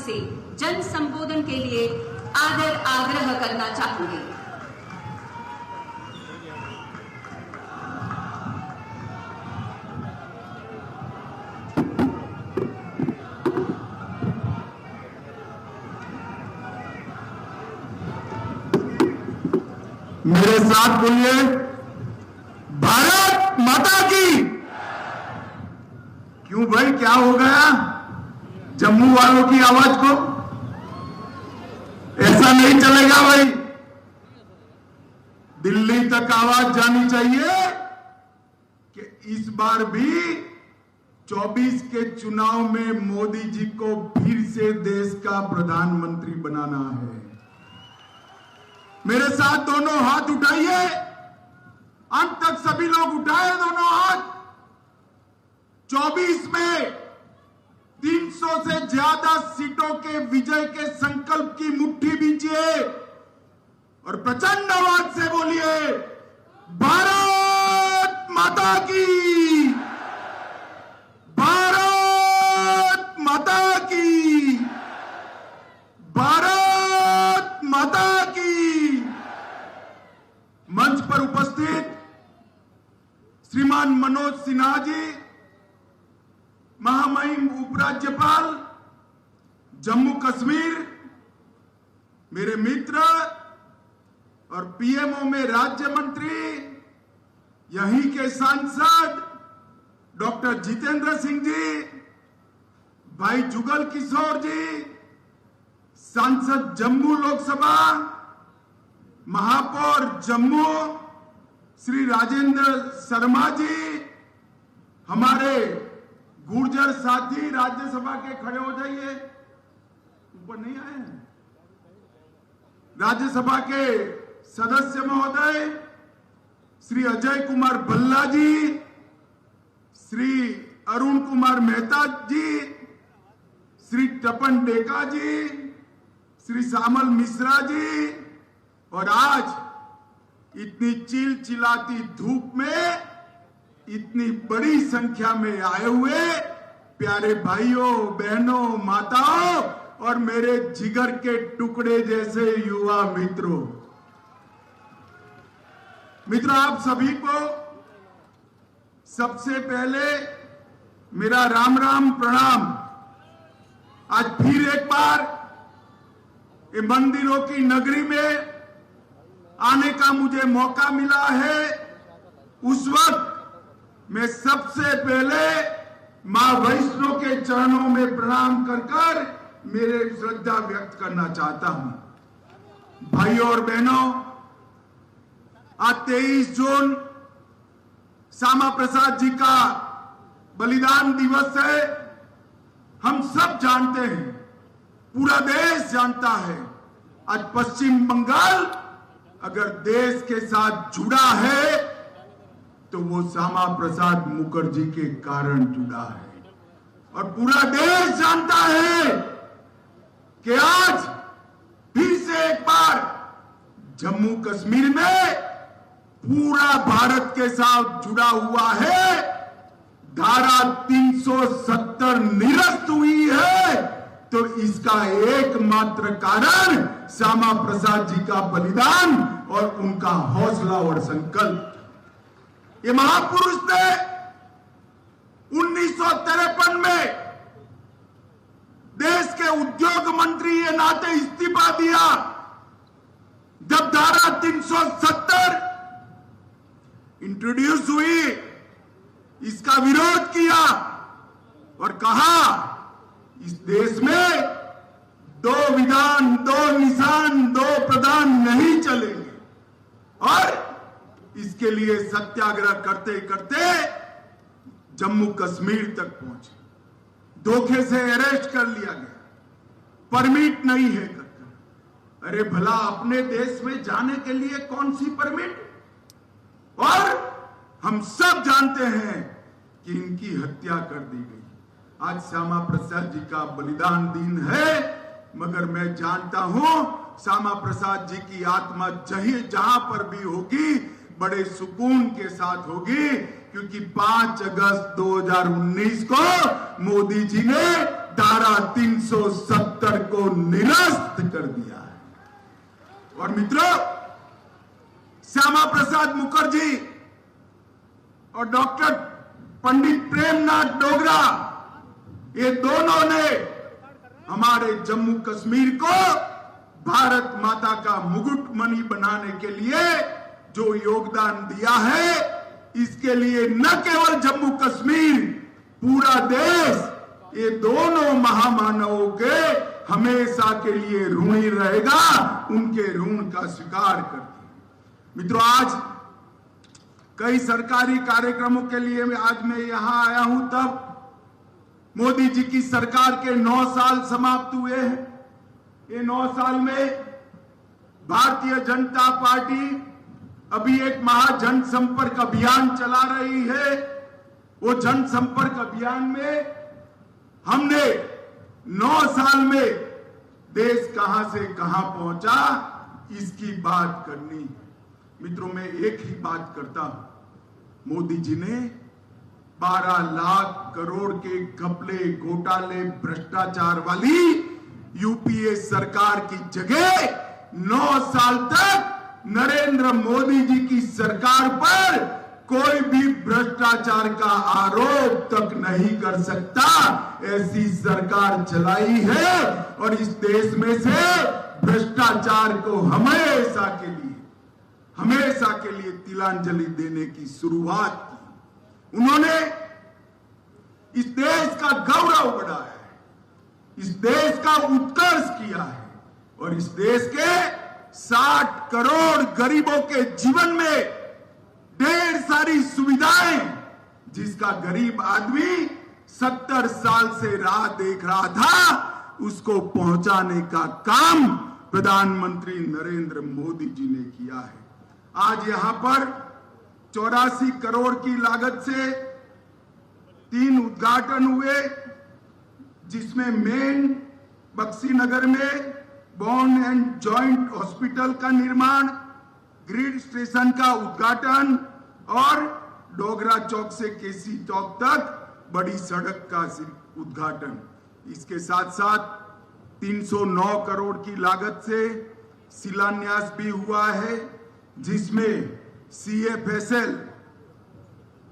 से जन संबोधन के लिए आदर आग्रह करना चाहूंगी। मेरे साथ बोलिए, भारत माता की। क्यों भाई, क्या हो गया जम्मू वालों की आवाज को? ऐसा नहीं चलेगा भाई, दिल्ली तक आवाज जानी चाहिए कि इस बार भी 24 के चुनाव में मोदी जी को फिर से देश का प्रधानमंत्री बनाना है। मेरे साथ दोनों हाथ उठाइए, अंत तक सभी लोग उठाए दोनों हाथ। 24 में 300 से ज्यादा सीटों के विजय के संकल्प की मुट्ठी बींचिए और प्रचंड आवाज से बोलिए, भारत माता की, भारत माता की, भारत माता की। मंच पर उपस्थित श्रीमान मनोज सिन्हा जी, महामहिम उपराज्यपाल जम्मू कश्मीर, मेरे मित्र और पीएमओ में राज्य मंत्री, यहीं के सांसद डॉक्टर जितेंद्र सिंह जी, भाई जुगल किशोर जी, सांसद जम्मू लोकसभा, महापौर जम्मू श्री राजेंद्र शर्मा जी, हमारे गुर्जर साथी राज्यसभा के खड़े हो जाइए, ऊपर नहीं आए हैं, राज्यसभा के सदस्य महोदय श्री अजय कुमार भल्ला जी, श्री अरुण कुमार मेहता जी, श्री तपन डेका जी, श्री श्यामल मिश्रा जी, और आज इतनी चिलचिलाती धूप में इतनी बड़ी संख्या में आए हुए प्यारे भाइयों बहनों माताओं और मेरे जिगर के टुकड़े जैसे युवा मित्रों, आप सभी को सबसे पहले मेरा राम राम प्रणाम। आज फिर एक बार ये मंदिरों की नगरी में आने का मुझे मौका मिला है। उस वक्त मैं सबसे पहले मां वैष्णो के चरणों में प्रणाम कर मेरे श्रद्धा व्यक्त करना चाहता हूं। भाइयों और बहनों, आज 23 जून श्यामा प्रसाद जी का बलिदान दिवस है। हम सब जानते हैं, पूरा देश जानता है, आज पश्चिम बंगाल अगर देश के साथ जुड़ा है तो वो श्यामा प्रसाद मुखर्जी के कारण जुड़ा है। और पूरा देश जानता है कि आज फिर से एक बार जम्मू कश्मीर में पूरा भारत के साथ जुड़ा हुआ है। धारा 370 निरस्त हुई है तो इसका एकमात्र कारण श्यामा प्रसाद जी का बलिदान और उनका हौसला और संकल्प। ये महापुरुष ने 1953 में देश के उद्योग मंत्री के नाते इस्तीफा दिया। जब धारा 370 इंट्रोड्यूस हुई, इसका विरोध किया और कहा इस देश में दो विधान, दो निशान, दो प्रधान नहीं चलेंगे। और इसके लिए सत्याग्रह करते करते जम्मू कश्मीर तक पहुंचे। धोखे से अरेस्ट कर लिया गया, परमिट नहीं है करके। अरे भला, अपने देश में जाने के लिए कौन सी परमिट? और हम सब जानते हैं कि इनकी हत्या कर दी गई। आज श्यामा प्रसाद जी का बलिदान दिन है, मगर मैं जानता हूं श्यामा प्रसाद जी की आत्मा जहां पर भी होगी बड़े सुकून के साथ होगी, क्योंकि 5 अगस्त 2019 को मोदी जी ने धारा 370 को निरस्त कर दिया है। और मित्रों, श्यामा प्रसाद मुखर्जी और डॉक्टर पंडित प्रेमनाथ डोगरा, ये दोनों ने हमारे जम्मू कश्मीर को भारत माता का मुकुटमणि बनाने के लिए जो योगदान दिया है, इसके लिए न केवल जम्मू कश्मीर, पूरा देश ये दोनों महामानवों के हमेशा के लिए ऋणी रहेगा, उनके ऋण का स्वीकार करते। मित्रों, आज कई सरकारी कार्यक्रमों के लिए आज मैं यहां आया हूं, तब मोदी जी की सरकार के 9 साल समाप्त हुए हैं। ये 9 साल में भारतीय जनता पार्टी अभी एक महाजन संपर्क अभियान चला रही है। वो जन संपर्क अभियान में हमने 9 साल में देश कहां से कहां पहुंचा, इसकी बात करनी है। मित्रों, मैं एक ही बात करता हूं, मोदी जी ने 12 लाख करोड़ के घपले, घोटाले, भ्रष्टाचार वाली यूपीए सरकार की जगह 9 साल तक नरेंद्र मोदी जी की सरकार पर कोई भी भ्रष्टाचार का आरोप तक नहीं कर सकता, ऐसी सरकार चलाई है। और इस देश में से भ्रष्टाचार को हमेशा के लिए तिलांजलि देने की शुरुआत की। उन्होंने इस देश का गौरव बढ़ाया है, इस देश का उत्कर्ष किया है, और इस देश के 60 करोड़ गरीबों के जीवन में ढेर सारी सुविधाएं, जिसका गरीब आदमी 70 साल से राह देख रहा था, उसको पहुंचाने का काम प्रधानमंत्री नरेंद्र मोदी जी ने किया है। आज यहां पर 84 करोड़ की लागत से 3 उद्घाटन हुए, जिसमें मेन बक्सी नगर में बोन एंड जॉइंट हॉस्पिटल का निर्माण, ग्रिड स्टेशन का उद्घाटन और डोगरा चौक से केसी चौक तक बड़ी सड़क का उद्घाटन। इसके साथ साथ 309 करोड़ की लागत से शिलान्यास भी हुआ है, जिसमें CFSL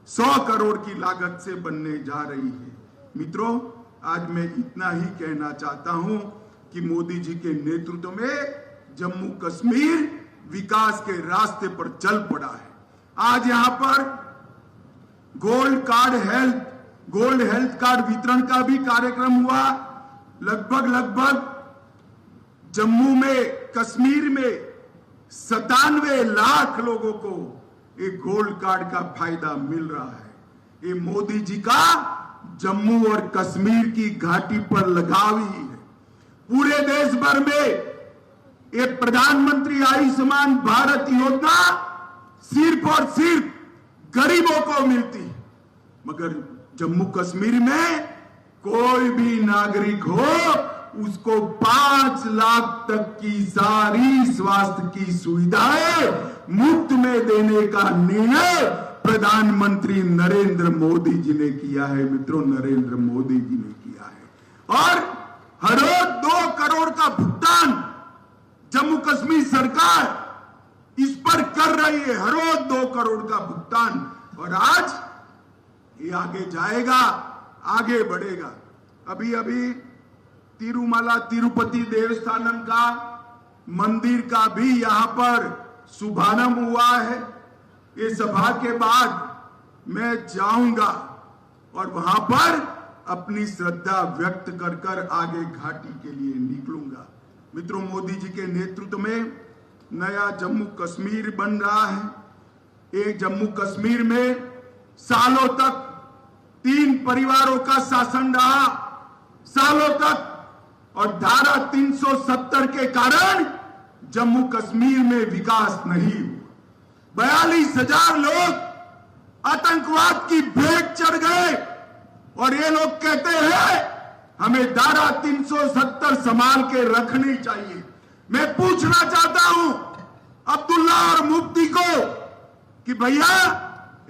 100 करोड़ की लागत से बनने जा रही है। मित्रों, आज मैं इतना ही कहना चाहता हूं कि मोदी जी के नेतृत्व में जम्मू कश्मीर विकास के रास्ते पर चल पड़ा है। आज यहां पर गोल्ड हेल्थ कार्ड वितरण का भी कार्यक्रम हुआ। लगभग जम्मू में, कश्मीर में 97 लाख लोगों को एक गोल्ड कार्ड का फायदा मिल रहा है। ये मोदी जी का जम्मू और कश्मीर की घाटी पर लगाव ही है। पूरे देश भर में ये प्रधानमंत्री आयुष्मान भारत योजना सिर्फ और सिर्फ गरीबों को मिलती है, मगर जम्मू कश्मीर में कोई भी नागरिक हो, उसको 5 लाख तक की सारी स्वास्थ्य की सुविधाएं मुफ्त में देने का निर्णय प्रधानमंत्री नरेंद्र मोदी जी ने किया है। मित्रों, नरेंद्र मोदी जी ने किया है। और हर रोज 2 करोड़ का भुगतान जम्मू कश्मीर सरकार इस पर कर रही है, हर रोज 2 करोड़ का भुगतान। और आज ये आगे जाएगा, आगे बढ़ेगा। अभी तिरुमला तिरुपति देवस्थानम का मंदिर का भी यहां पर शुभारंभ हुआ है। ये सभा के बाद मैं जाऊंगा और वहां पर अपनी श्रद्धा व्यक्त कर आगे घाटी के लिए निकलूंगा। मित्रों, मोदी जी के नेतृत्व में नया जम्मू कश्मीर बन रहा है। एक जम्मू कश्मीर में सालों तक 3 परिवारों का शासन रहा, सालों तक, और धारा 370 के कारण जम्मू कश्मीर में विकास नहीं हुआ। 42,000 लोग आतंकवाद की भेंट चढ़ गए, और ये लोग कहते हैं हमें धारा 370 संभाल के रखनी चाहिए। मैं पूछना चाहता हूं अब्दुल्ला और मुफ्ती को कि भैया,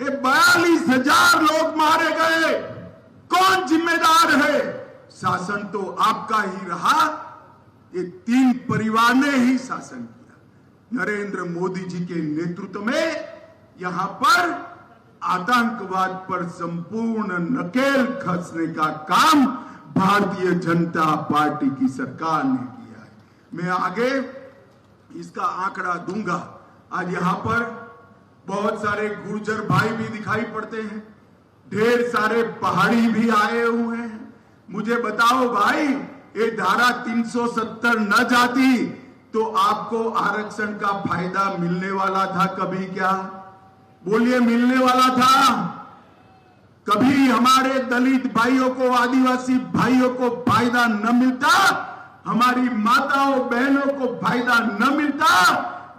ये 42,000 लोग मारे गए, कौन जिम्मेदार है? शासन तो आपका ही रहा, ये 3 परिवार ने ही शासन किया। नरेंद्र मोदी जी के नेतृत्व में यहां पर आतंकवाद पर संपूर्ण नकेल कसने का काम भारतीय जनता पार्टी की सरकार ने किया है। मैं आगे इसका आंकड़ा दूंगा। आज यहां पर बहुत सारे गुर्जर भाई भी दिखाई पड़ते हैं, ढेर सारे पहाड़ी भी आए हुए हैं। मुझे बताओ भाई, ये धारा 370 न जाती तो आपको आरक्षण का फायदा मिलने वाला था कभी? क्या बोलिए, मिलने वाला था कभी? हमारे दलित भाइयों को, आदिवासी भाइयों को फायदा न मिलता, हमारी माताओं बहनों को फायदा न मिलता।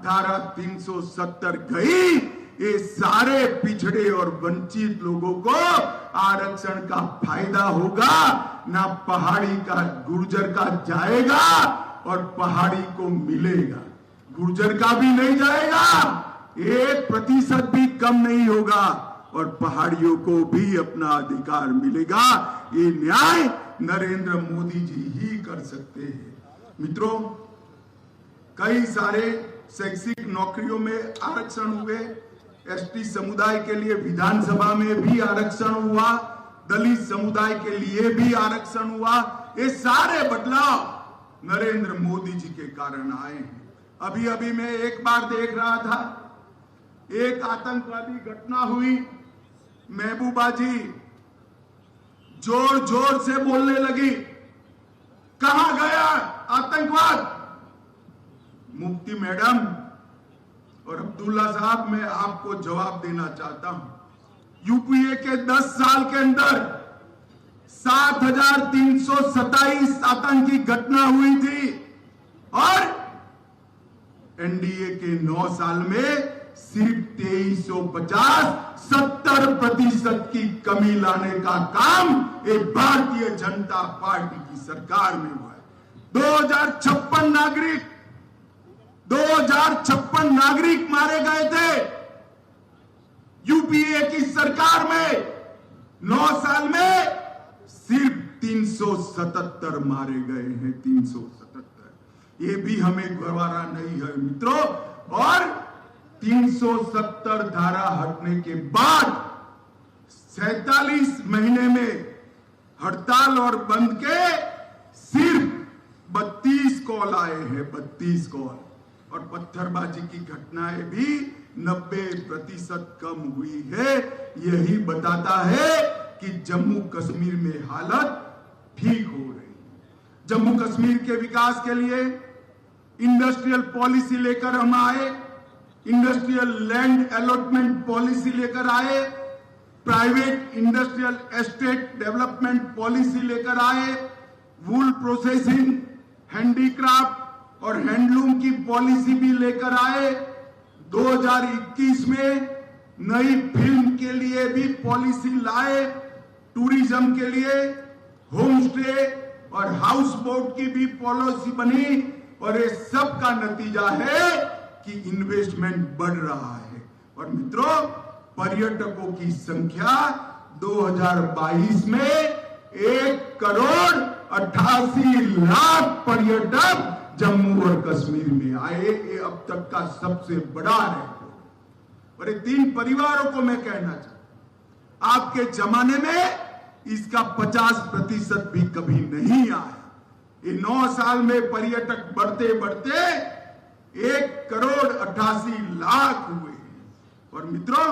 धारा 370 गई, ये सारे पिछड़े और वंचित लोगों को आरक्षण का फायदा होगा, ना पहाड़ी का गुर्जर का जाएगा और पहाड़ी को मिलेगा। गुर्जर का भी नहीं जाएगा, 1% भी कम नहीं होगा और पहाड़ियों को भी अपना अधिकार मिलेगा। ये न्याय नरेंद्र मोदी जी ही कर सकते हैं। मित्रों, कई सारे शैक्षिक नौकरियों में आरक्षण हुए, एसटी समुदाय के लिए विधानसभा में भी आरक्षण हुआ, दलित समुदाय के लिए भी आरक्षण हुआ। ये सारे बदलाव नरेंद्र मोदी जी के कारण आए हैं। अभी अभी मैं एक बार देख रहा था, एक आतंकवादी घटना हुई, महबूबा जी जोर जोर से बोलने लगी, कहां गया आतंकवाद? मुफ्ती मैडम और अब्दुल्ला साहब, मैं आपको जवाब देना चाहता हूं। यूपीए के 10 साल के अंदर 7,327 आतंकी घटना हुई थी और एनडीए के 9 साल में सिर्फ 2350, 70% की कमी लाने का काम एक भारतीय जनता पार्टी की सरकार में हुआ है। 2056 नागरिक मारे गए थे यूपीए की सरकार में। 9 साल में सिर्फ 377 मारे गए हैं, 377। ये भी हमें गवारा नहीं है मित्रों। और 370 धारा हटने के बाद 47 महीने में हड़ताल और बंद के सिर्फ 32 कॉल आए हैं, 32 कॉल। और पत्थरबाजी की घटनाएं भी 90% कम हुई है। यही बताता है कि जम्मू कश्मीर में हालत ठीक हो रही है। जम्मू कश्मीर के विकास के लिए इंडस्ट्रियल पॉलिसी लेकर हम आए, इंडस्ट्रियल लैंड अलॉटमेंट पॉलिसी लेकर आए, private industrial estate development policy लेकर आए, वूल प्रोसेसिंग, हैंडीक्राफ्ट और हैंडलूम की पॉलिसी भी लेकर आए। 2021 में नई फिल्म के लिए भी पॉलिसी लाए, टूरिज्म के लिए होम स्टे और हाउस बोट की भी पॉलिसी बनी। और ये सब का नतीजा है कि इन्वेस्टमेंट बढ़ रहा है। और मित्रों, पर्यटकों की संख्या 2022 में 1,88,00,000 पर्यटक जम्मू और कश्मीर में आए। ये अब तक का सबसे बड़ा रिकॉर्ड। और 3 परिवारों को मैं कहना चाहता, आपके जमाने में इसका 50% भी कभी नहीं आया। ये 9 साल में पर्यटक बढ़ते बढ़ते 1,88,00,000 हुए। और मित्रों,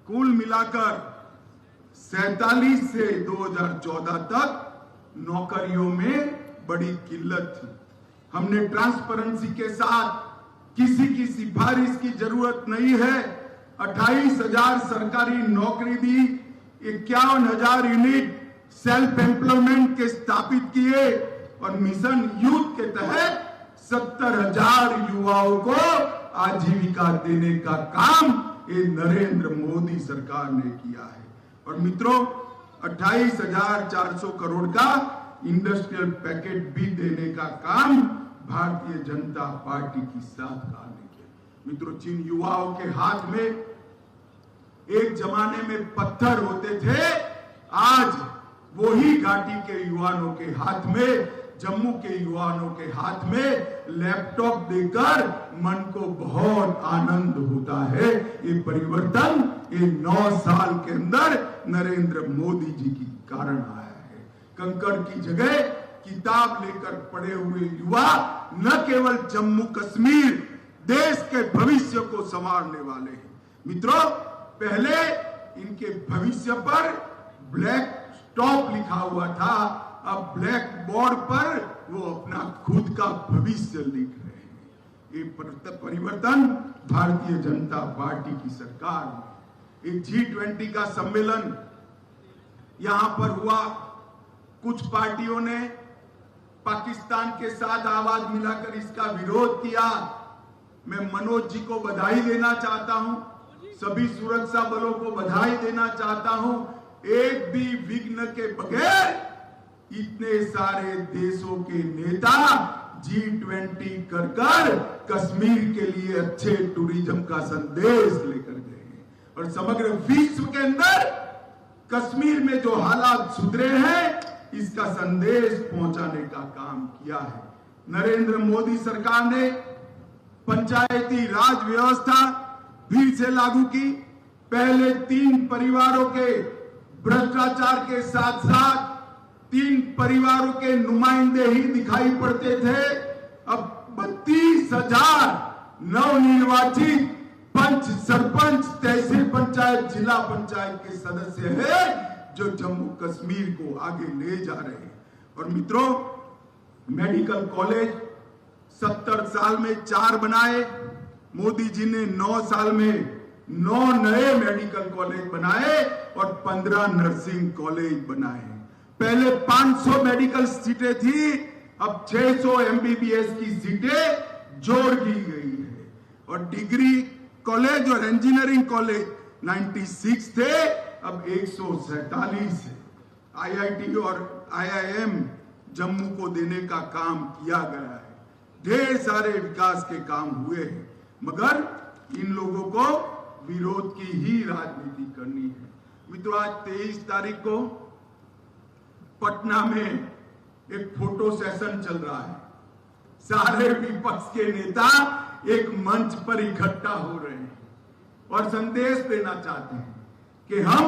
कुल मिलाकर 47 से 2014 तक नौकरियों में बड़ी किल्लत थी। हमने ट्रांसपेरेंसी के साथ, किसी की सिफारिश की जरूरत नहीं है, 28,000 सरकारी नौकरी दी, 51,000 यूनिट सेल्फ एम्प्लॉयमेंट के स्थापित किए और मिशन यूथ के तहत 70,000 युवाओं को आजीविका देने का काम ये नरेंद्र मोदी सरकार ने किया है। और मित्रों, 28,400 करोड़ का इंडस्ट्रियल पैकेज भी देने का काम भारतीय जनता पार्टी की सरकार ने किया। मित्रों, जिन युवाओं के हाथ में एक जमाने में पत्थर होते थे, आज वही घाटी के युवाओं के हाथ में, जम्मू के युवाओं के हाथ में लैपटॉप देकर मन को बहुत आनंद होता है। ये परिवर्तन ये 9 साल के अंदर नरेंद्र मोदी जी के कारण आया है। कंकड़ की जगह किताब लेकर पढ़े हुए युवा न केवल जम्मू कश्मीर देश के भविष्य को संवारने वाले हैं। मित्रों, पहले इनके भविष्य पर ब्लैक स्टॉप लिखा हुआ था, अब ब्लैक बोर्ड पर वो अपना खुद का भविष्य लिख रहे हैं। ये परिवर्तन भारतीय जनता पार्टी की सरकार में। एक G20 का सम्मेलन यहां पर हुआ, कुछ पार्टियों ने पाकिस्तान के साथ आवाज मिलाकर इसका विरोध किया। मैं मनोज जी को बधाई देना चाहता हूं, सभी सुरक्षा बलों को बधाई देना चाहता हूं। एक भी विघ्न के बगैर इतने सारे देशों के नेता G20 कर कश्मीर के लिए अच्छे टूरिज्म का संदेश लेकर गए हैं और समग्र विश्व के अंदर कश्मीर में जो हालात सुधरे हैं इसका संदेश पहुंचाने का काम किया है। नरेंद्र मोदी सरकार ने पंचायती राज व्यवस्था फिर से लागू की। पहले 3 परिवारों के भ्रष्टाचार के साथ साथ 3 परिवारों के नुमाइंदे ही दिखाई पड़ते थे। अब 32,000 नवनिर्वाचित पंच, सरपंच, तहसील पंचायत, जिला पंचायत के सदस्य हैं जो जम्मू कश्मीर को आगे ले जा रहे हैं। और मित्रों, मेडिकल कॉलेज 70 साल में 4 बनाए, मोदी जी ने 9 साल में 9 नए मेडिकल कॉलेज बनाए और 15 नर्सिंग कॉलेज बनाए। पहले 500 मेडिकल सीटें थी, अब 600 MBBS की सीटें जोड़ दी गई है। और डिग्री कॉलेज और इंजीनियरिंग कॉलेज 96 थे, अब 147 है। IIT और IIM जम्मू को देने का काम किया गया है। ढेर सारे विकास के काम हुए हैं, मगर इन लोगों को विरोध की ही राजनीति करनी है। मित्रों, आज 23 तारीख को पटना में एक फोटो सेशन चल रहा है। सारे विपक्ष के नेता एक मंच पर इकट्ठा हो रहे हैं और संदेश देना चाहते हैं कि हम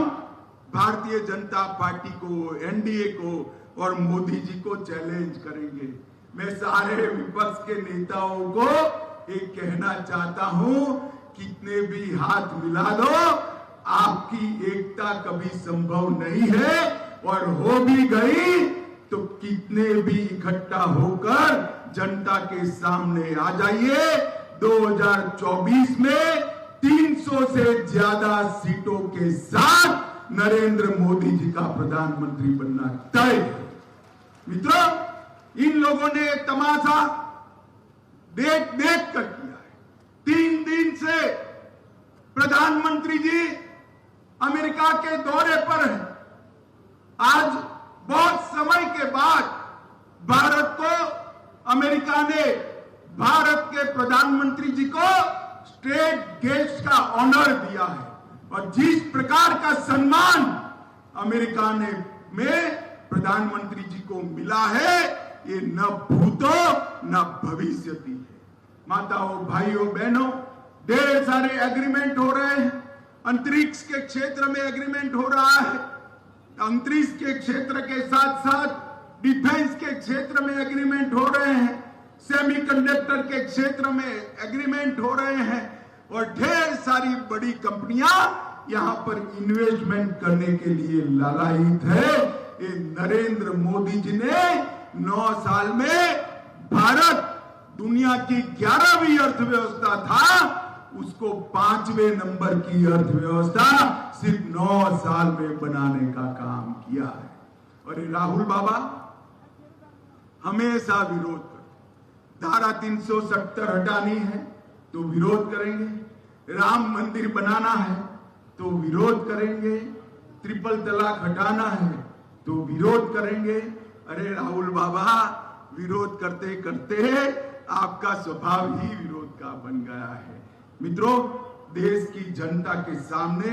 भारतीय जनता पार्टी को, NDA को और मोदी जी को चैलेंज करेंगे। मैं सारे विपक्ष के नेताओं को एक कहना चाहता हूं, कितने भी हाथ मिला दो, आपकी एकता कभी संभव नहीं है, और हो भी गई तो कितने भी इकट्ठा होकर जनता के सामने आ जाइए। 2024 में 300 से ज्यादा सीटों के साथ नरेंद्र मोदी जी का प्रधानमंत्री बनना तय है। मित्रों, इन लोगों ने एक तमाशा देख कर किया है। 3 दिन से प्रधानमंत्री जी अमेरिका के दौरे पर हैं। आज बहुत समय के बाद भारत को, अमेरिका ने भारत के प्रधानमंत्री जी को स्टेट गेस्ट का ऑनर दिया है। और जिस प्रकार का सम्मान अमेरिका में प्रधानमंत्री जी को मिला है, ये न भूतो न भविष्यति है। माताओं, भाइयों, बहनों, ढेर सारे एग्रीमेंट हो रहे हैं। अंतरिक्ष के क्षेत्र में एग्रीमेंट हो रहा है, अंतरिक्ष के क्षेत्र के साथ साथ डिफेंस के क्षेत्र में एग्रीमेंट हो रहे हैं, सेमीकंडक्टर के क्षेत्र में एग्रीमेंट हो रहे हैं, और ढेर सारी बड़ी कंपनियां यहां पर इन्वेस्टमेंट करने के लिए लालायित है। ये नरेंद्र मोदी जी ने 9 साल में भारत दुनिया की 11वीं अर्थव्यवस्था था, उसको 5वें नंबर की अर्थव्यवस्था सिर्फ 9 साल में बनाने का काम किया है। और राहुल बाबा हमेशा विरोध करते। धारा 370 हटानी है तो विरोध करेंगे, राम मंदिर बनाना है तो विरोध करेंगे, ट्रिपल तलाक हटाना है तो विरोध करेंगे। अरे राहुल बाबा, विरोध करते करते आपका स्वभाव ही विरोध का बन गया है। मित्रों, देश की जनता के सामने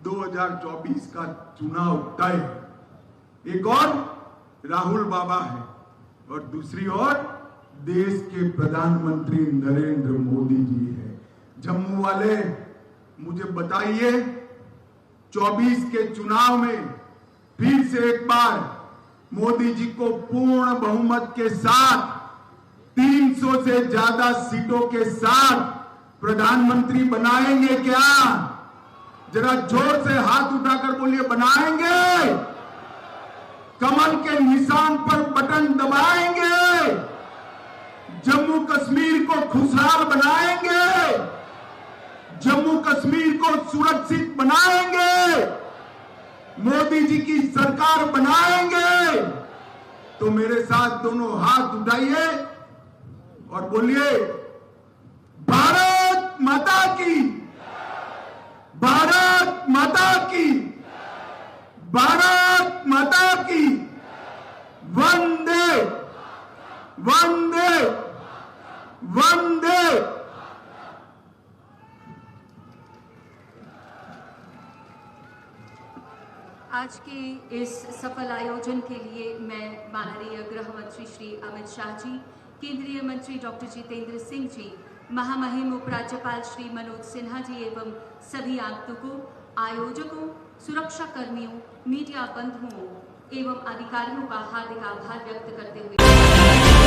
2024 का चुनाव तय है। एक और राहुल बाबा है और दूसरी ओर देश के प्रधानमंत्री नरेंद्र मोदी जी है। जम्मू वाले मुझे बताइए, 24 के चुनाव में फिर से एक बार मोदी जी को पूर्ण बहुमत के साथ 300 से ज्यादा सीटों के साथ प्रधानमंत्री बनाएंगे क्या? जरा जोर से हाथ उठाकर बोलिए, बनाएंगे? कमल के निशान पर बटन दबाएंगे? जम्मू कश्मीर को खुशहाल बनाएंगे? जम्मू कश्मीर को सुरक्षित बनाएंगे? मोदी जी की सरकार बनाएंगे? तो मेरे साथ दोनों हाथ उठाइए और बोलिए, भारत माता की, भारत माता की, भारत माता की, वंदे वंदे वंदे। आज के इस सफल आयोजन के लिए मैं माननीय गृह मंत्री श्री अमित शाह जी, केंद्रीय मंत्री डॉक्टर जितेंद्र सिंह जी, महामहिम उपराज्यपाल श्री मनोज सिन्हा जी एवं सभी आगंतुकों, आयोजकों, सुरक्षा कर्मियों, मीडिया बंधुओं एवं अधिकारियों का हार्दिक आभार व्यक्त करते हुए